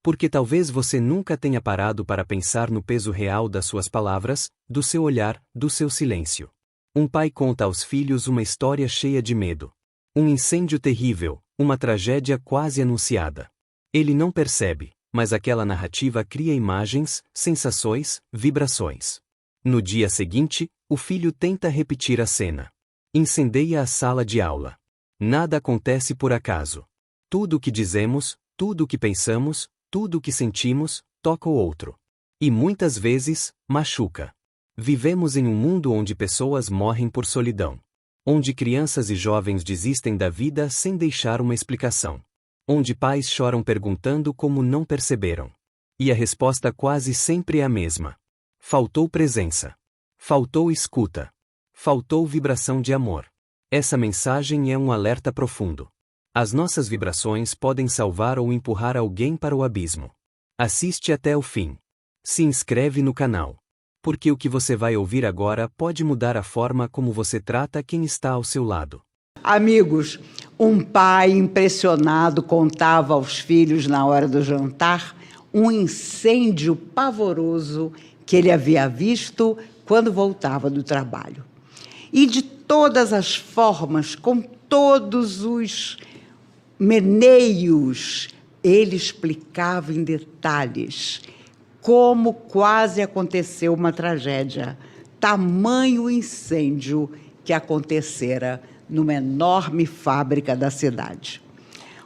Porque talvez você nunca tenha parado para pensar no peso real das suas palavras, do seu olhar, do seu silêncio. Um pai conta aos filhos uma história cheia de medo. Um incêndio terrível, uma tragédia quase anunciada. Ele não percebe, mas aquela narrativa cria imagens, sensações, vibrações. No dia seguinte, o filho tenta repetir a cena. Incendeia a sala de aula. Nada acontece por acaso. Tudo o que dizemos, tudo o que pensamos, tudo o que sentimos, toca o outro. E muitas vezes, machuca. Vivemos em um mundo onde pessoas morrem por solidão. Onde crianças e jovens desistem da vida sem deixar uma explicação. Onde pais choram perguntando como não perceberam. E a resposta quase sempre é a mesma. Faltou presença. Faltou escuta. Faltou vibração de amor. Essa mensagem é um alerta profundo. As nossas vibrações podem salvar ou empurrar alguém para o abismo. Assiste até o fim. Se inscreve no canal. Porque o que você vai ouvir agora pode mudar a forma como você trata quem está ao seu lado. Amigos, um pai impressionado contava aos filhos na hora do jantar um incêndio pavoroso que ele havia visto quando voltava do trabalho. E de todas as formas, com todos os meneios, ele explicava em detalhes como quase aconteceu uma tragédia, tamanho incêndio que acontecera numa enorme fábrica da cidade.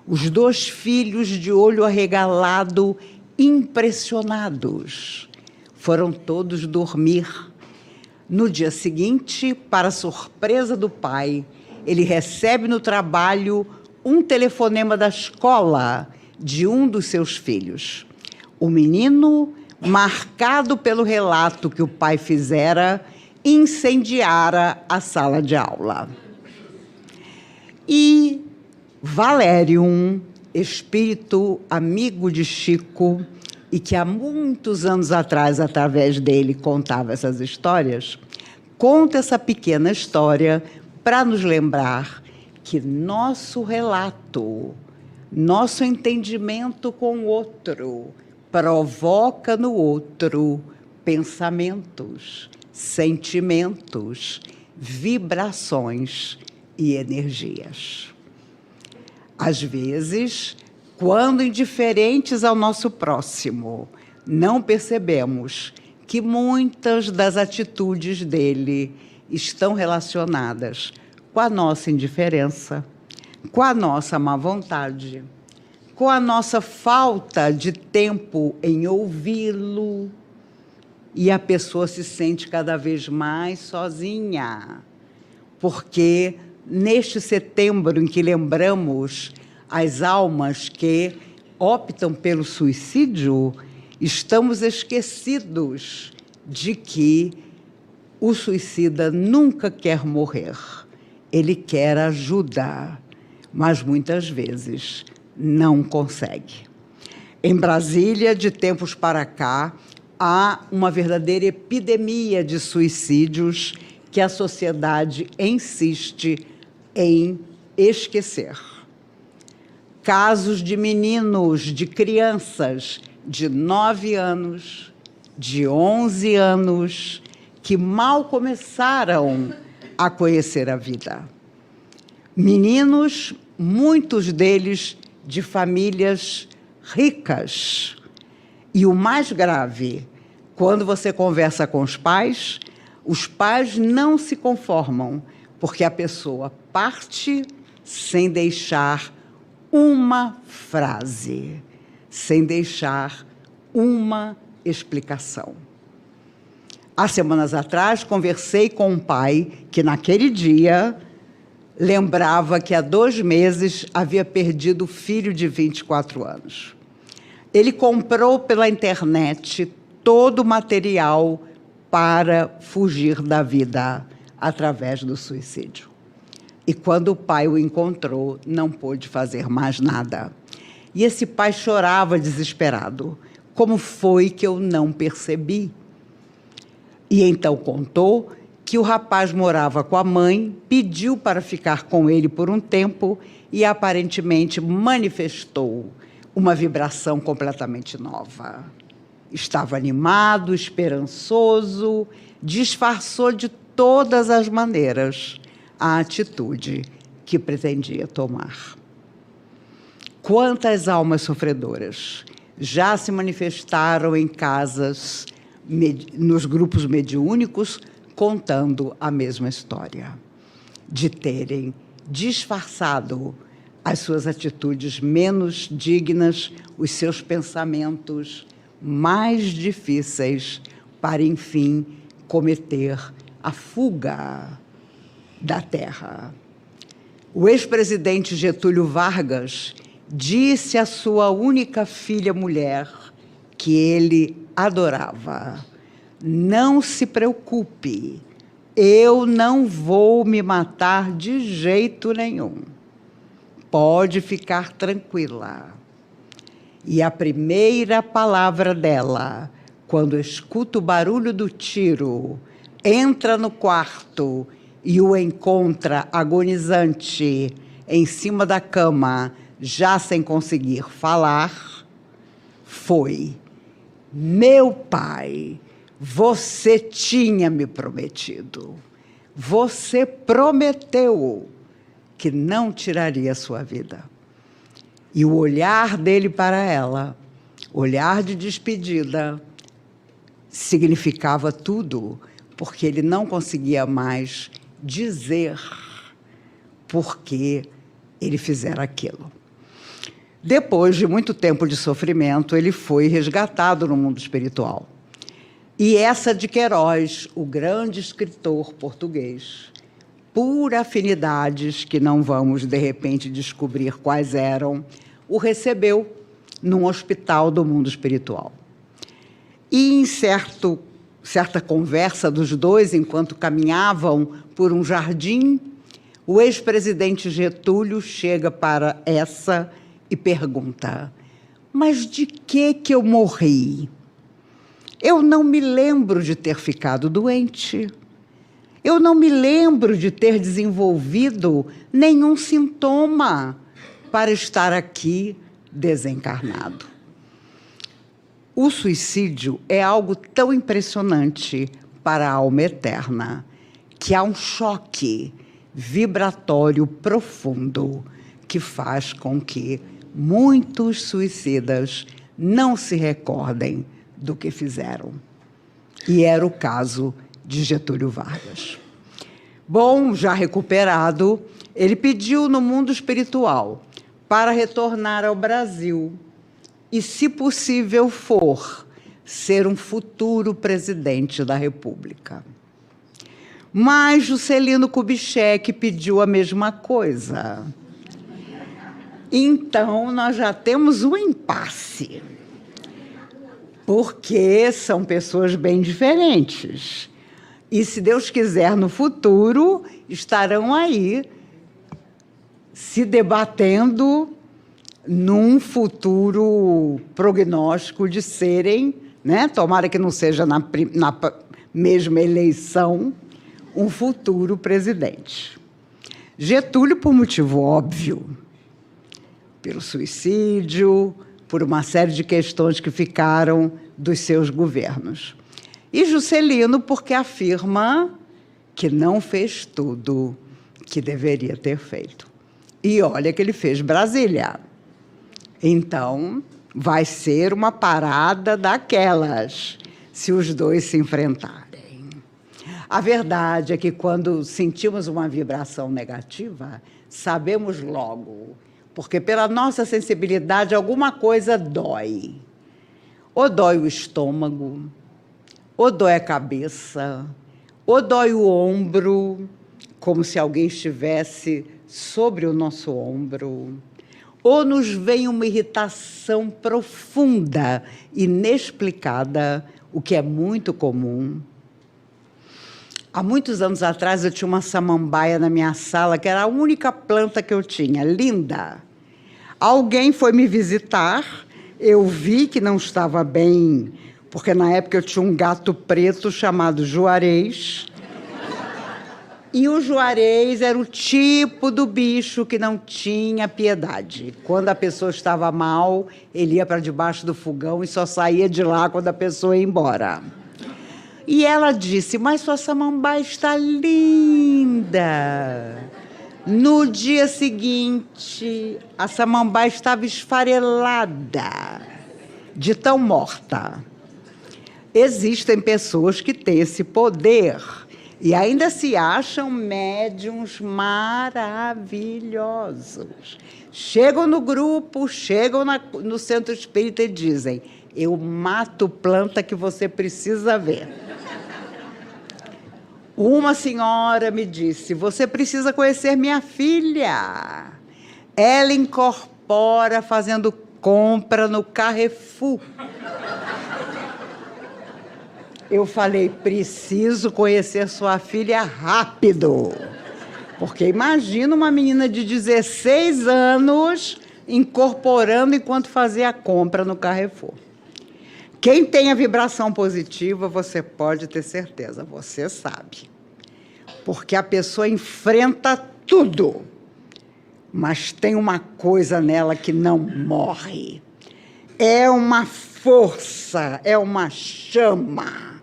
Os dois filhos, de olho arregalado, impressionados, foram todos dormir. No dia seguinte, para surpresa do pai, ele recebe no trabalho um telefonema da escola de um dos seus filhos. O menino, marcado pelo relato que o pai fizera, incendiara a sala de aula. E Valérium, espírito amigo de Chico, e que há muitos anos atrás, através dele, contava essas histórias, conta essa pequena história para nos lembrar que nosso relato, nosso entendimento com o outro, provoca no outro pensamentos, sentimentos, vibrações e energias. Às vezes, quando indiferentes ao nosso próximo, não percebemos que muitas das atitudes dele estão relacionadas com a nossa indiferença, com a nossa má vontade, com a nossa falta de tempo em ouvi-lo, e a pessoa se sente cada vez mais sozinha, porque neste setembro em que lembramos as almas que optam pelo suicídio, estamos esquecidos de que o suicida nunca quer morrer. Ele quer ajuda, mas muitas vezes não consegue. Em Brasília, de tempos para cá, há uma verdadeira epidemia de suicídios que a sociedade insiste em esquecer. Casos de meninos, de crianças de 9 anos, de 11 anos, que mal começaram a conhecer a vida. Meninos, muitos deles de famílias ricas. E o mais grave, quando você conversa com os pais não se conformam, porque a pessoa parte sem deixar uma frase, sem deixar uma explicação. Há semanas atrás, conversei com um pai que, naquele dia, lembrava que há 2 meses havia perdido o filho de 24 anos. Ele comprou pela internet todo o material para fugir da vida através do suicídio. E quando o pai o encontrou, não pôde fazer mais nada. E esse pai chorava desesperado. Como foi que eu não percebi? E então contou que o rapaz morava com a mãe, pediu para ficar com ele por um tempo e aparentemente manifestou uma vibração completamente nova. Estava animado, esperançoso, disfarçou de todas as maneiras a atitude que pretendia tomar. Quantas almas sofredoras já se manifestaram em casas, nos grupos mediúnicos, contando a mesma história, de terem disfarçado as suas atitudes menos dignas, os seus pensamentos mais difíceis, para, enfim, cometer a fuga da Terra. O ex-presidente Getúlio Vargas disse à sua única filha mulher, que ele adorava: não se preocupe, eu não vou me matar de jeito nenhum. Pode ficar tranquila. E a primeira palavra dela, quando escuta o barulho do tiro, entra no quarto e o encontra agonizante em cima da cama, já sem conseguir falar, foi: meu pai, você tinha me prometido, você prometeu que não tiraria a sua vida. E o olhar dele para ela, olhar de despedida, significava tudo, porque ele não conseguia mais dizer por que ele fizera aquilo. Depois de muito tempo de sofrimento, ele foi resgatado no mundo espiritual. E Eça de Queiroz, o grande escritor português, por afinidades que não vamos, de repente, descobrir quais eram, o recebeu num hospital do mundo espiritual. E, em certa conversa dos dois, enquanto caminhavam por um jardim, o ex-presidente Getúlio chega para Eça e pergunta: mas de que eu morri? Eu não me lembro de ter ficado doente. Eu não me lembro de ter desenvolvido nenhum sintoma para estar aqui desencarnado. O suicídio é algo tão impressionante para a alma eterna que há um choque vibratório profundo que faz com que muitos suicidas não se recordem do que fizeram. E era o caso de Getúlio Vargas. Bom, já recuperado, ele pediu no mundo espiritual para retornar ao Brasil e, se possível for, ser um futuro presidente da República. Mas Juscelino Kubitschek pediu a mesma coisa. Então, nós já temos um impasse, porque são pessoas bem diferentes. E, se Deus quiser, no futuro, estarão aí se debatendo num futuro prognóstico de serem, né, tomara que não seja na mesma eleição, um futuro presidente. Getúlio, por motivo óbvio, pelo suicídio, por uma série de questões que ficaram dos seus governos. E Juscelino, porque afirma que não fez tudo que deveria ter feito. E olha que ele fez Brasília. Então, vai ser uma parada daquelas, se os dois se enfrentarem. A verdade é que, quando sentimos uma vibração negativa, sabemos logo, porque pela nossa sensibilidade alguma coisa dói. Ou dói o estômago, ou dói a cabeça, ou dói o ombro, como se alguém estivesse sobre o nosso ombro, ou nos vem uma irritação profunda, inexplicada, o que é muito comum. Há muitos anos atrás, eu tinha uma samambaia na minha sala, que era a única planta que eu tinha, linda. Alguém foi me visitar, eu vi que não estava bem, porque na época eu tinha um gato preto chamado Juarez, E o Juarez era o tipo do bicho que não tinha piedade. Quando a pessoa estava mal, ele ia para debaixo do fogão e só saía de lá quando a pessoa ia embora. E ela disse, mas sua samambaia está linda. No dia seguinte, a samambaia estava esfarelada, de tão morta. Existem pessoas que têm esse poder e ainda se acham médiuns maravilhosos. Chegam no grupo, chegam no centro espírita e dizem, eu mato planta que você precisa ver. Uma senhora me disse, você precisa conhecer minha filha. Ela incorpora fazendo compra no Carrefour. Eu falei, preciso conhecer sua filha rápido. Porque imagina uma menina de 16 anos incorporando enquanto fazia a compra no Carrefour. Quem tem a vibração positiva, você pode ter certeza, você sabe. Porque a pessoa enfrenta tudo, mas tem uma coisa nela que não morre. É uma força, é uma chama.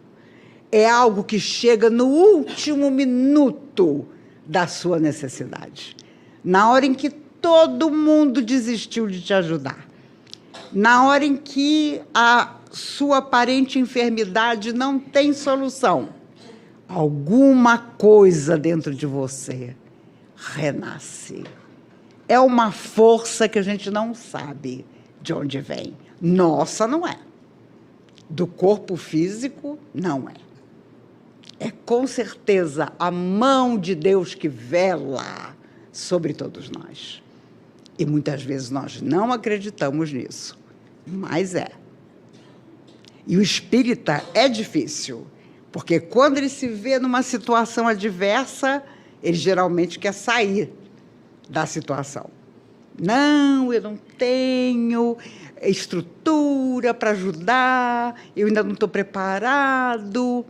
É algo que chega no último minuto da sua necessidade. Na hora em que todo mundo desistiu de te ajudar. Na hora em que a sua aparente enfermidade não tem solução. Alguma coisa dentro de você renasce. É uma força que a gente não sabe de onde vem. Nossa, não é. Do corpo físico, não é. É com certeza a mão de Deus que vela sobre todos nós. E muitas vezes nós não acreditamos nisso, mas é. E o espírita é difícil, porque quando ele se vê numa situação adversa, ele geralmente quer sair da situação. Não, eu não tenho estrutura para ajudar, eu ainda não estou preparado.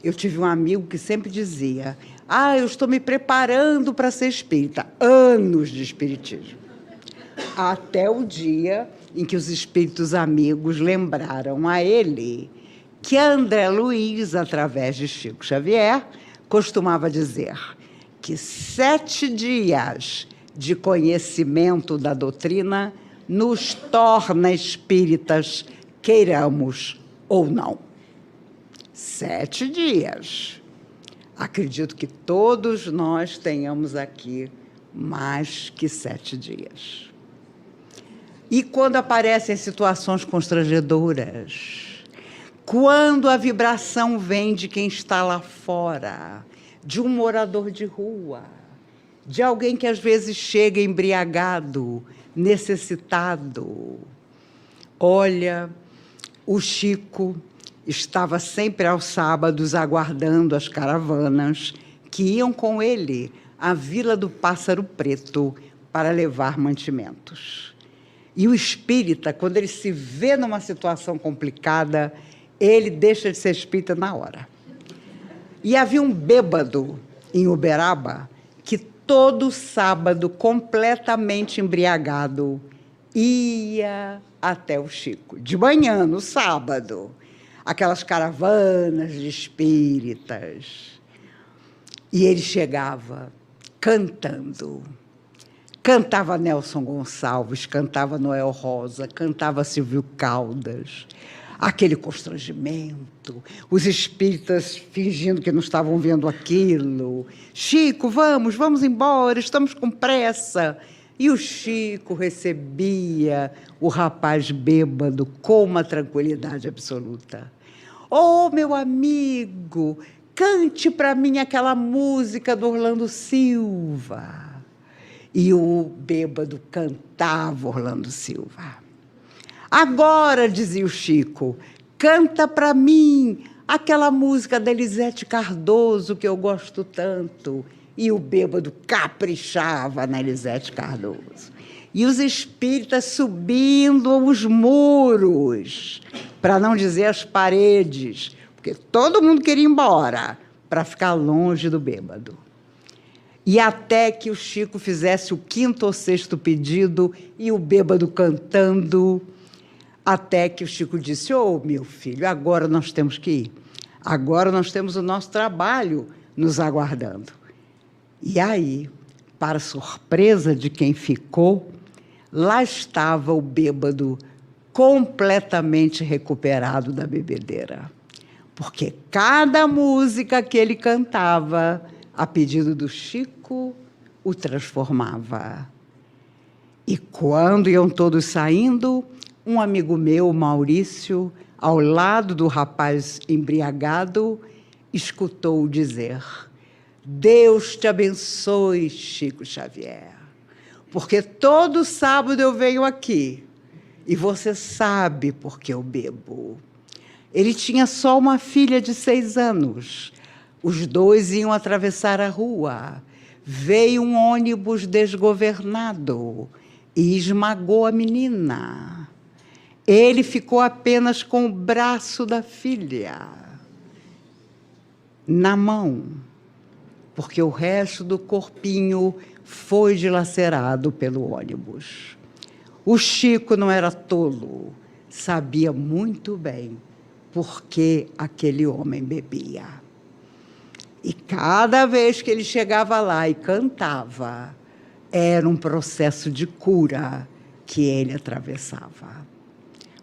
Eu tive um amigo que sempre dizia, eu estou me preparando para ser espírita. Anos de espiritismo. Até o dia em que os espíritos amigos lembraram a ele que André Luiz, através de Chico Xavier, costumava dizer que 7 dias de conhecimento da doutrina nos torna espíritas, queiramos ou não. 7 dias. Acredito que todos nós tenhamos aqui mais que 7 dias. E quando aparecem situações constrangedoras, quando a vibração vem de quem está lá fora, de um morador de rua, de alguém que às vezes chega embriagado, necessitado. Olha, o Chico estava sempre aos sábados aguardando as caravanas que iam com ele à Vila do Pássaro Preto para levar mantimentos. E o espírita, quando ele se vê numa situação complicada, ele deixa de ser espírita na hora. E havia um bêbado em Uberaba que todo sábado, completamente embriagado, ia até o Chico. De manhã, no sábado, aquelas caravanas de espíritas. E ele chegava cantando. Cantava Nelson Gonçalves, cantava Noel Rosa, cantava Silvio Caldas. Aquele constrangimento, os espíritas fingindo que não estavam vendo aquilo. Chico, vamos embora, estamos com pressa. E o Chico recebia o rapaz bêbado com uma tranquilidade absoluta. Oh, meu amigo, cante para mim aquela música do Orlando Silva. E o bêbado cantava Orlando Silva. Agora, dizia o Chico, canta para mim aquela música da Elisete Cardoso que eu gosto tanto. E o bêbado caprichava na Elisete Cardoso. E os espíritas subindo os muros, para não dizer as paredes, porque todo mundo queria ir embora para ficar longe do bêbado. E até que o Chico fizesse o 5º ou 6º pedido, e o bêbado cantando, até que o Chico disse: "Ô, meu filho, agora nós temos que ir. Agora nós temos o nosso trabalho nos aguardando." E aí, para surpresa de quem ficou, lá estava o bêbado completamente recuperado da bebedeira. Porque cada música que ele cantava, a pedido do Chico, o transformava. E quando iam todos saindo, um amigo meu, Maurício, ao lado do rapaz embriagado, escutou-o dizer: "Deus te abençoe, Chico Xavier, porque todo sábado eu venho aqui e você sabe por que eu bebo." Ele tinha só uma filha de 6 anos. Os dois iam atravessar a rua. Veio um ônibus desgovernado e esmagou a menina. Ele ficou apenas com o braço da filha na mão, porque o resto do corpinho foi dilacerado pelo ônibus. O Chico não era tolo, sabia muito bem por que aquele homem bebia. E cada vez que ele chegava lá e cantava, era um processo de cura que ele atravessava.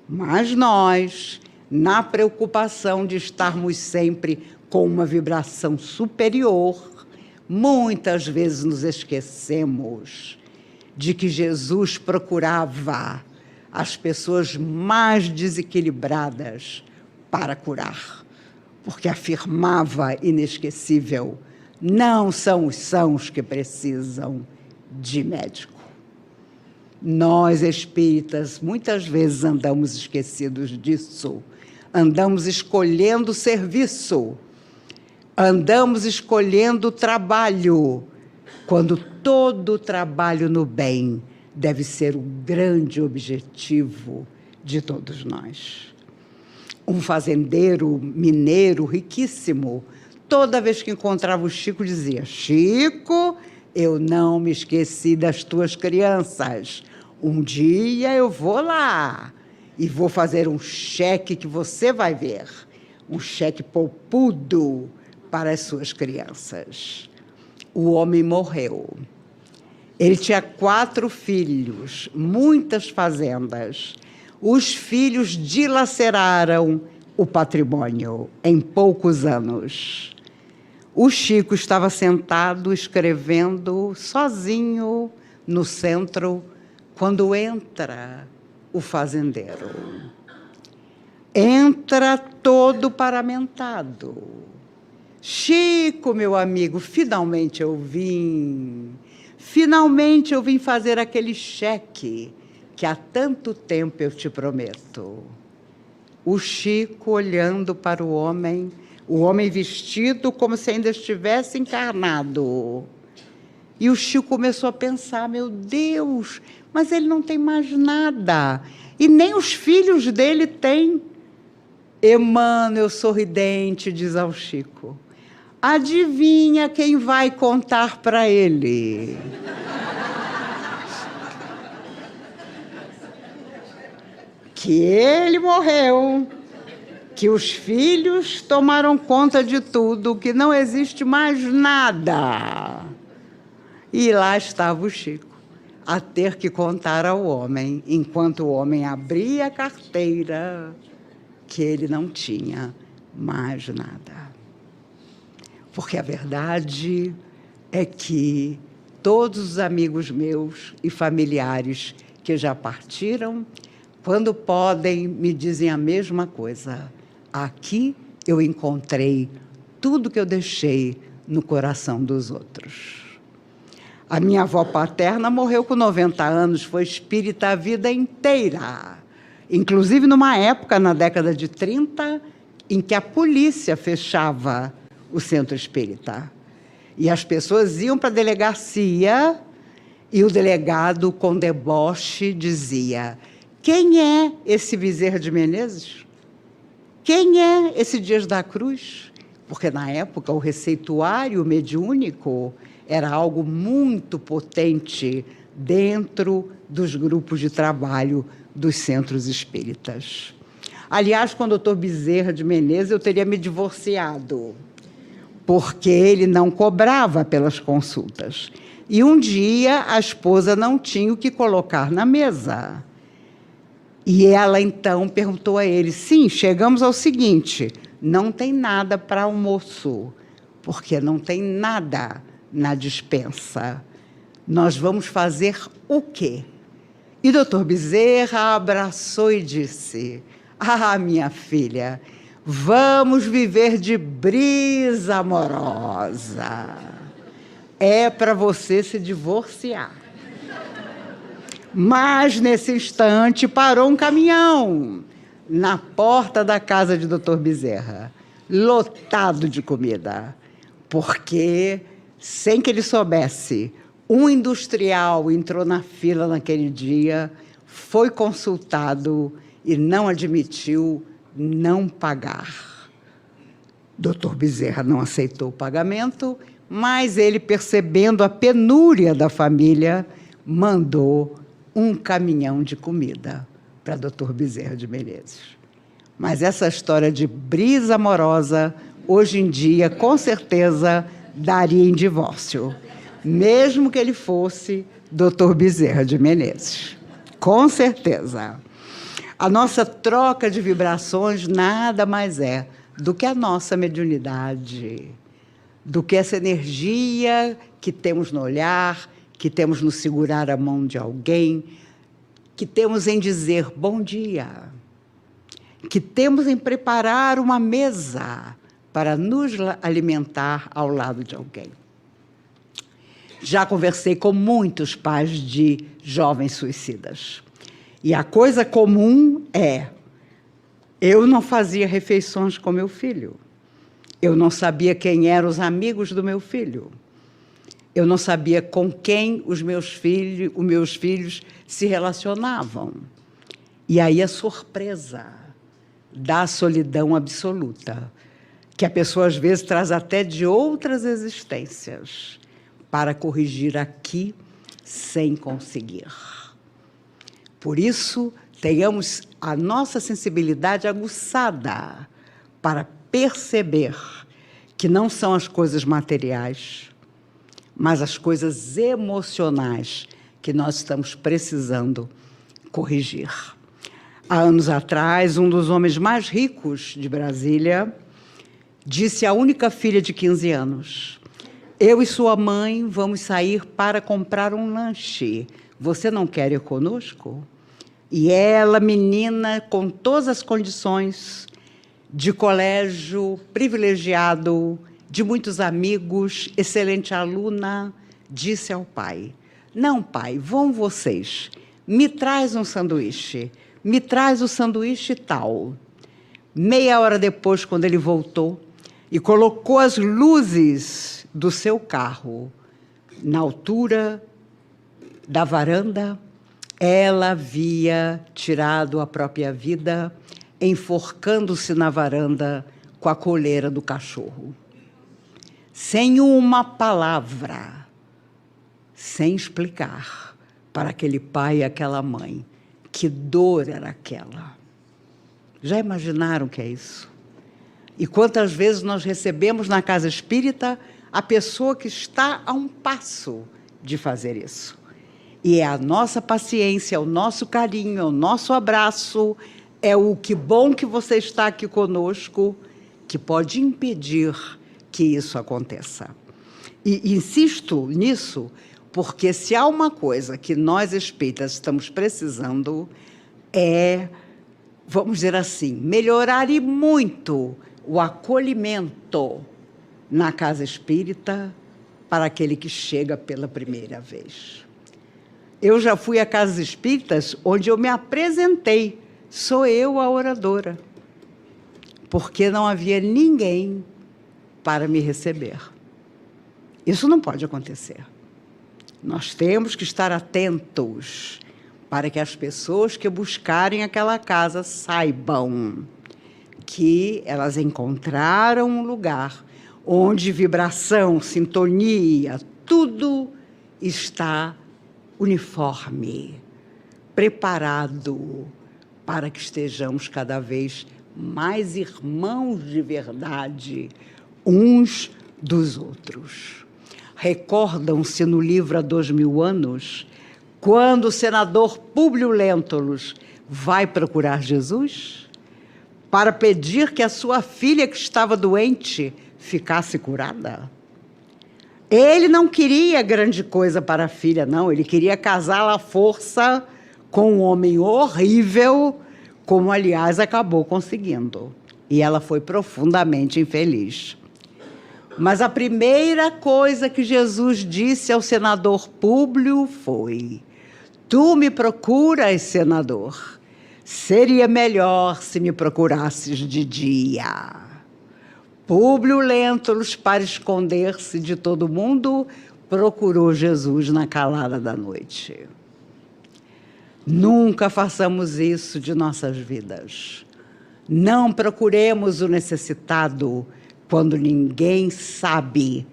Mas nós, na preocupação de estarmos sempre com uma vibração superior, muitas vezes nos esquecemos de que Jesus procurava as pessoas mais desequilibradas para curar, porque afirmava inesquecível: não são os sãos que precisam de médico. Nós, espíritas, muitas vezes andamos esquecidos disso. Andamos escolhendo serviço, andamos escolhendo trabalho, quando todo trabalho no bem deve ser o grande objetivo de todos nós. Um fazendeiro mineiro riquíssimo, toda vez que encontrava o Chico, dizia: "Chico, eu não me esqueci das tuas crianças. Um dia eu vou lá e vou fazer um cheque que você vai ver, um cheque poupudo para as suas crianças." O homem morreu. Ele tinha 4 filhos, muitas fazendas. Os filhos dilaceraram o patrimônio em poucos anos. O Chico estava sentado escrevendo sozinho no centro, quando entra o fazendeiro. Entra todo paramentado. "Chico, meu amigo, finalmente eu vim. Finalmente eu vim fazer aquele cheque que há tanto tempo eu te prometo." O Chico olhando para o homem vestido como se ainda estivesse encarnado. E o Chico começou a pensar: meu Deus, mas ele não tem mais nada. E nem os filhos dele têm. Emmanuel, sorridente, diz ao Chico: "Adivinha quem vai contar para ele?" Que ele morreu, que os filhos tomaram conta de tudo, que não existe mais nada. E lá estava o Chico, a ter que contar ao homem, enquanto o homem abria a carteira, que ele não tinha mais nada. Porque a verdade é que todos os amigos meus e familiares que já partiram, quando podem, me dizem a mesma coisa: aqui eu encontrei tudo que eu deixei no coração dos outros. A minha avó paterna morreu com 90 anos, foi espírita a vida inteira. Inclusive numa época, na década de 30, em que a polícia fechava o centro espírita. E as pessoas iam para a delegacia e o delegado, com deboche, dizia: "Quem é esse Bezerra de Menezes? Quem é esse Dias da Cruz?" Porque, na época, o receituário mediúnico era algo muito potente dentro dos grupos de trabalho dos centros espíritas. Aliás, com o Dr. Bezerra de Menezes, eu teria me divorciado, porque ele não cobrava pelas consultas. E um dia a esposa não tinha o que colocar na mesa. E ela, então, perguntou a ele, sim, chegamos ao seguinte, não tem nada para almoço, porque não tem nada na despensa. Nós vamos fazer o quê? E doutor Bezerra abraçou e disse, ah, minha filha, vamos viver de brisa amorosa. É para você se divorciar. Mas, nesse instante, parou um caminhão na porta da casa de doutor Bezerra, lotado de comida, porque, sem que ele soubesse, um industrial entrou na fila naquele dia, foi consultado e não admitiu não pagar. Doutor Bezerra não aceitou o pagamento, mas ele, percebendo a penúria da família, mandou um caminhão de comida para doutor Bezerra de Menezes. Mas essa história de brisa amorosa, hoje em dia, com certeza, daria em divórcio, mesmo que ele fosse doutor Bezerra de Menezes. Com certeza. A nossa troca de vibrações nada mais é do que a nossa mediunidade, do que essa energia que temos no olhar, que temos no segurar a mão de alguém, que temos em dizer bom dia, que temos em preparar uma mesa para nos alimentar ao lado de alguém. Já conversei com muitos pais de jovens suicidas. E a coisa comum é, eu não fazia refeições com meu filho, eu não sabia quem eram os amigos do meu filho, eu não sabia com quem os meus filhos se relacionavam. E aí a surpresa da solidão absoluta, que a pessoa às vezes traz até de outras existências, para corrigir aqui sem conseguir. Por isso, tenhamos a nossa sensibilidade aguçada para perceber que não são as coisas materiais, mas as coisas emocionais que nós estamos precisando corrigir. Há anos atrás, um dos homens mais ricos de Brasília disse à única filha de 15 anos, eu e sua mãe vamos sair para comprar um lanche. Você não quer ir conosco? E ela, menina, com todas as condições, de colégio privilegiado, de muitos amigos, excelente aluna, disse ao pai, não, pai, vão vocês, me traz um sanduíche, me traz o sanduíche tal. Meia hora depois, quando ele voltou e colocou as luzes do seu carro na altura da varanda, ela havia tirado a própria vida, enforcando-se na varanda com a coleira do cachorro. Sem uma palavra, sem explicar para aquele pai e aquela mãe que dor era aquela. Já imaginaram o que é isso? E quantas vezes nós recebemos na casa espírita a pessoa que está a um passo de fazer isso? E é a nossa paciência, é o nosso carinho, é o nosso abraço, é o que bom que você está aqui conosco, que pode impedir que isso aconteça. E insisto nisso, porque se há uma coisa que nós espíritas estamos precisando é, vamos dizer assim, melhorar e muito o acolhimento na casa espírita para aquele que chega pela primeira vez. Eu já fui a casas espíritas onde eu me apresentei, sou eu a oradora, porque não havia ninguém para me receber. Isso não pode acontecer. Nós temos que estar atentos para que as pessoas que buscarem aquela casa saibam que elas encontraram um lugar onde vibração, sintonia, tudo está uniforme, preparado para que estejamos cada vez mais irmãos de verdade uns dos outros. Recordam-se no livro Há 2000 anos, quando o senador Públio Lentulus vai procurar Jesus para pedir que a sua filha, que estava doente, ficasse curada? Ele não queria grande coisa para a filha, não. Ele queria casá-la à força com um homem horrível, como, aliás, acabou conseguindo. E ela foi profundamente infeliz. Mas a primeira coisa que Jesus disse ao senador Públio foi: tu me procuras, senador. Seria melhor se me procurasses de dia. Públio Lentulus, para esconder-se de todo mundo, procurou Jesus na calada da noite. Nunca façamos isso de nossas vidas. Não procuremos o necessitado quando ninguém sabe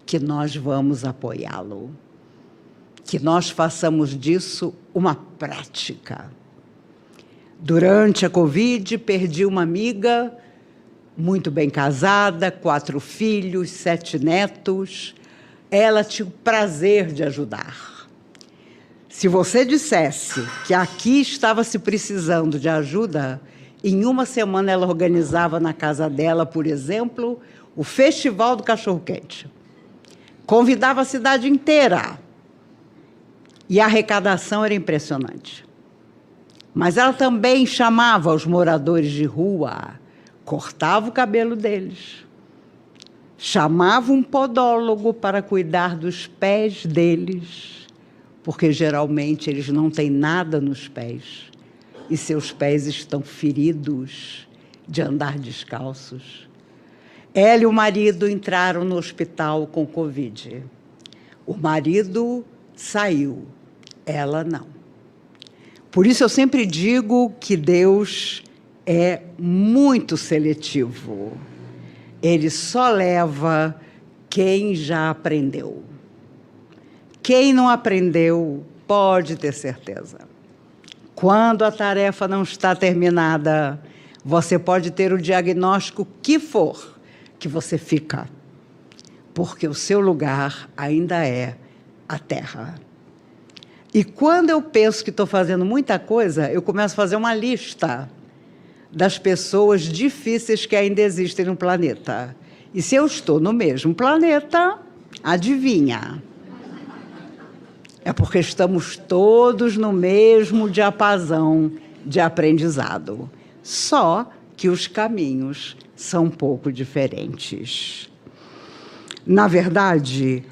que nós vamos apoiá-lo. Que nós façamos disso uma prática. Durante a Covid, perdi uma amiga muito bem casada, 4 filhos, 7 netos. Ela tinha o prazer de ajudar. Se você dissesse que aqui estava se precisando de ajuda, em uma semana ela organizava na casa dela, por exemplo, o Festival do Cachorro-Quente. Convidava a cidade inteira. E a arrecadação era impressionante. Mas ela também chamava os moradores de rua, cortava o cabelo deles, chamava um podólogo para cuidar dos pés deles, porque geralmente eles não têm nada nos pés e seus pés estão feridos de andar descalços. Ela e o marido entraram no hospital com Covid. O marido saiu, ela não. Por isso eu sempre digo que Deus é muito seletivo. Ele só leva quem já aprendeu. Quem não aprendeu, pode ter certeza. Quando a tarefa não está terminada, você pode ter o diagnóstico que for, que você fica. Porque o seu lugar ainda é a terra. E quando eu penso que estou fazendo muita coisa, eu começo a fazer uma lista das pessoas difíceis que ainda existem no planeta. E se eu estou no mesmo planeta, adivinha? É porque estamos todos no mesmo diapasão de aprendizado. Só que os caminhos são um pouco diferentes. Na verdade,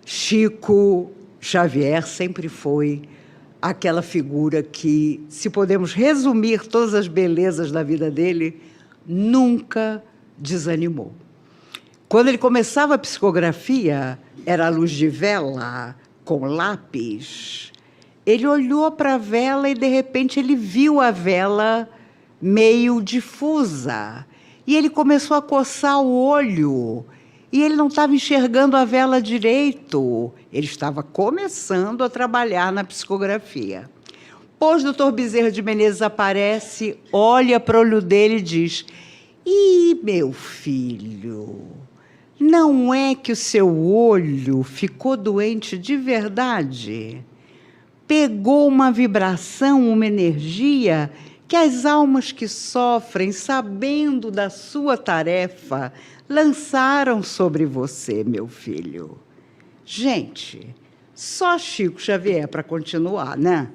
Chico Xavier sempre foi aquela figura que, se podemos resumir todas as belezas da vida dele, nunca desanimou. Quando ele começava a psicografia, era a luz de vela, com lápis. Ele olhou para a vela e, de repente, ele viu a vela meio difusa. E ele começou a coçar o olho. E ele não estava enxergando a vela direito. Ele estava começando a trabalhar na psicografia. Pois o Dr. Bezerra de Menezes aparece, olha para o olho dele e diz: "Ih, meu filho, não é que o seu olho ficou doente de verdade? Pegou uma vibração, uma energia que as almas que sofrem, sabendo da sua tarefa, lançaram sobre você, meu filho." Gente, só Chico Xavier para continuar, né?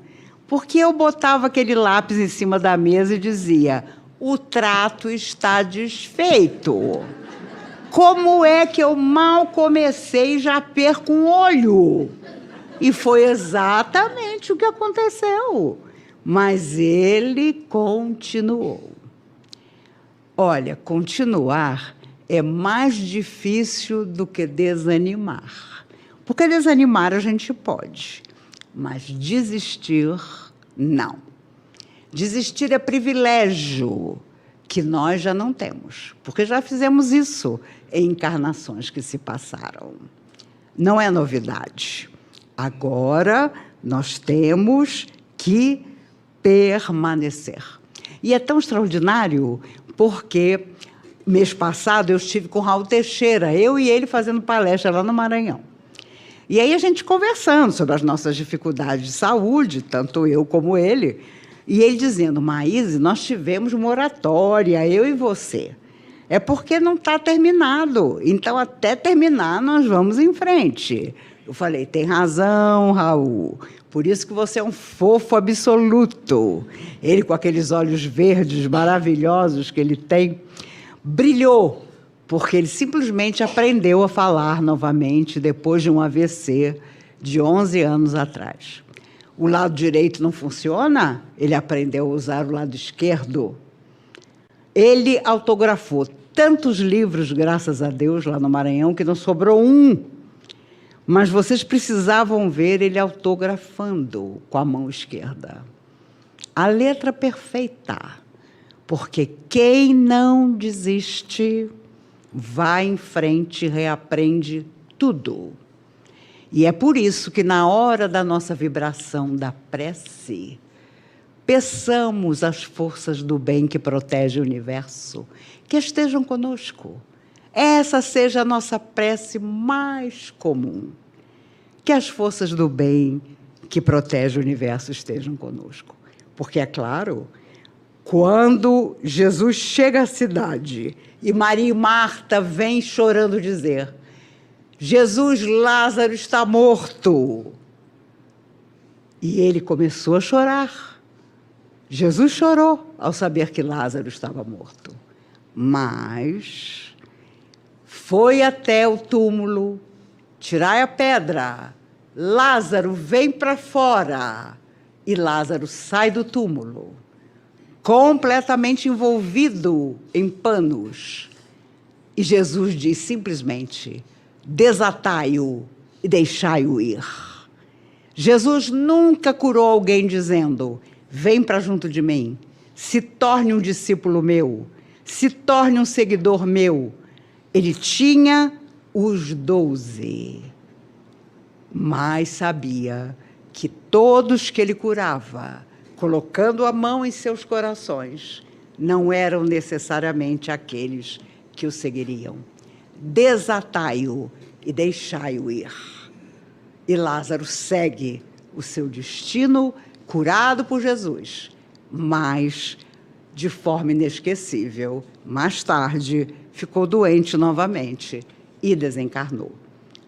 Porque eu botava aquele lápis em cima da mesa e dizia: "O trato está desfeito. Como é que eu mal comecei e já perco um olho?" E foi exatamente o que aconteceu. Mas ele continuou. Olha, continuar é mais difícil do que desanimar. Porque desanimar a gente pode, mas desistir, não. Desistir é privilégio que nós já não temos, porque já fizemos isso em encarnações que se passaram. não é novidade. Agora nós temos que permanecer. E é tão extraordinário porque mês passado eu estive com o Raul Teixeira, eu e ele fazendo palestra lá no Maranhão. E aí a gente conversando sobre as nossas dificuldades de saúde, tanto eu como ele, e ele dizendo, Maíse, nós tivemos moratória, eu e você. É porque não está terminado. Então, até terminar, nós vamos em frente. Eu falei, tem razão, Raul. Por isso que você é um fofo absoluto. Ele, com aqueles olhos verdes maravilhosos que ele tem, brilhou, porque ele simplesmente aprendeu a falar novamente depois de um AVC de 11 anos atrás. O lado direito não funciona, ele aprendeu a usar o lado esquerdo. Ele autografou tantos livros, graças a Deus, lá no Maranhão, que não sobrou um. Mas vocês precisavam ver ele autografando com a mão esquerda. A letra perfeita, porque quem não desiste vai em frente e reaprende tudo. E é por isso que, na hora da nossa vibração da prece, peçamos às forças do bem que protegem o universo que estejam conosco. Essa seja a nossa prece mais comum. Que as forças do bem que protegem o universo estejam conosco. Porque, é claro, quando Jesus chega à cidade e Maria e Marta vêm chorando dizer, Jesus, Lázaro está morto. E ele começou a chorar. Jesus chorou ao saber que Lázaro estava morto. Mas foi até o túmulo, tirai a pedra, Lázaro vem para fora. E Lázaro sai do túmulo, completamente envolvido em panos. E Jesus diz simplesmente, desatai-o e deixai-o ir. Jesus nunca curou alguém dizendo, vem para junto de mim, se torne um discípulo meu, se torne um seguidor meu. Ele tinha os 12, mas sabia que todos que ele curava, colocando a mão em seus corações, não eram necessariamente aqueles que o seguiriam. Desatai-o e deixai-o ir. E Lázaro segue o seu destino, curado por Jesus, mas, de forma inesquecível, mais tarde, ficou doente novamente e desencarnou.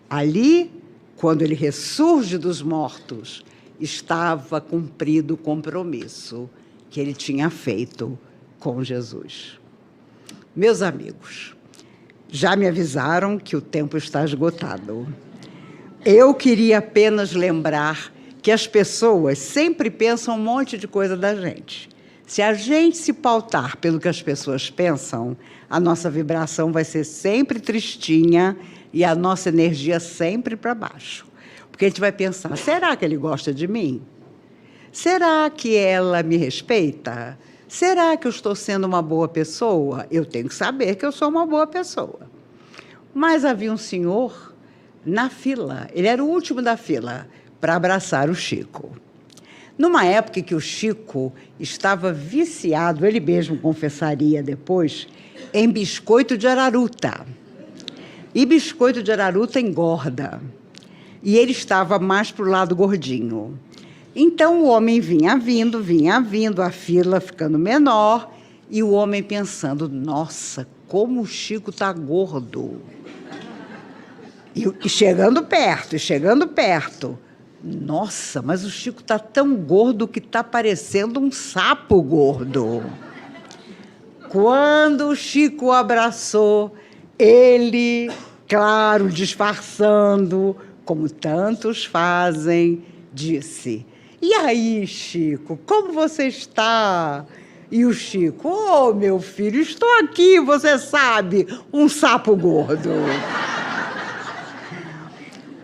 Ali, quando ele ressurge dos mortos, estava cumprido o compromisso que ele tinha feito com Jesus. Meus amigos, já me avisaram que o tempo está esgotado. Eu queria apenas lembrar que as pessoas sempre pensam um monte de coisa da gente. Se a gente se pautar pelo que as pessoas pensam, a nossa vibração vai ser sempre tristinha e a nossa energia sempre para baixo. Porque a gente vai pensar, será que ele gosta de mim? Será que ela me respeita? Será que eu estou sendo uma boa pessoa? Eu tenho que saber que eu sou uma boa pessoa. Mas havia um senhor na fila, ele era o último da fila, para abraçar o Chico. Numa época que o Chico estava viciado, ele mesmo confessaria depois, em biscoito de araruta. E biscoito de araruta engorda. E ele estava mais para o lado gordinho. Então, o homem vinha vindo, a fila ficando menor, e o homem pensando, nossa, como o Chico está gordo. E chegando perto. Nossa, mas o Chico está tão gordo que está parecendo um sapo gordo. Quando o Chico o abraçou, ele, claro, disfarçando, como tantos fazem, disse, e aí, Chico, como você está? E o Chico, oh, meu filho, estou aqui, você sabe, um sapo gordo.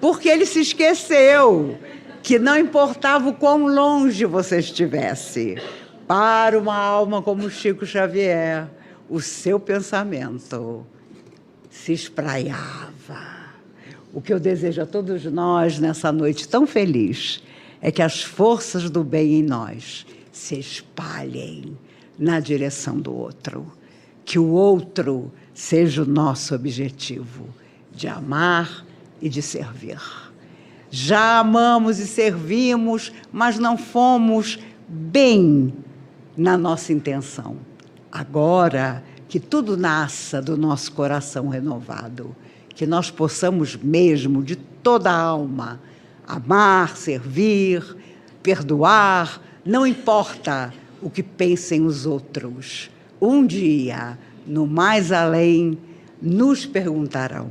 Porque ele se esqueceu que não importava o quão longe você estivesse. Para uma alma como Chico Xavier, o seu pensamento se espraiava. O que eu desejo a todos nós nessa noite tão feliz é que as forças do bem em nós se espalhem na direção do outro. Que o outro seja o nosso objetivo de amar e de servir. Já amamos e servimos, mas não fomos bem na nossa intenção. Agora, que tudo nasça do nosso coração renovado, que nós possamos mesmo, de toda a alma, amar, servir, perdoar, não importa o que pensem os outros. Um dia, no mais além, nos perguntarão: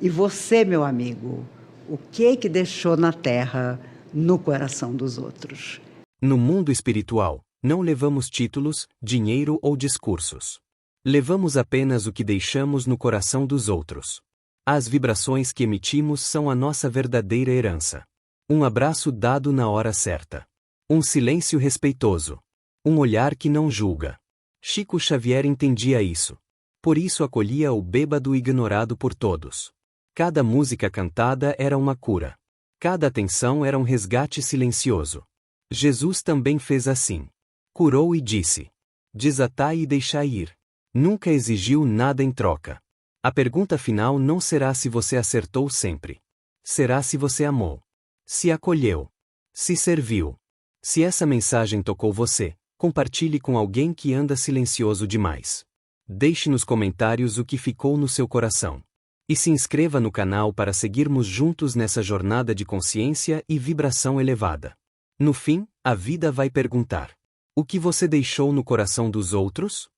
e você, meu amigo, o que deixou na terra, no coração dos outros? No mundo espiritual, não levamos títulos, dinheiro ou discursos. Levamos apenas o que deixamos no coração dos outros. As vibrações que emitimos são a nossa verdadeira herança. Um abraço dado na hora certa. Um silêncio respeitoso. Um olhar que não julga. Chico Xavier entendia isso. Por isso acolhia o bêbado ignorado por todos. Cada música cantada era uma cura. Cada atenção era um resgate silencioso. Jesus também fez assim. Curou e disse: desatai e deixai ir. Nunca exigiu nada em troca. A pergunta final não será se você acertou sempre. Será se você amou. Se acolheu. Se serviu. Se essa mensagem tocou você, compartilhe com alguém que anda silencioso demais. Deixe nos comentários o que ficou no seu coração. E se inscreva no canal para seguirmos juntos nessa jornada de consciência e vibração elevada. No fim, a vida vai perguntar: o que você deixou no coração dos outros?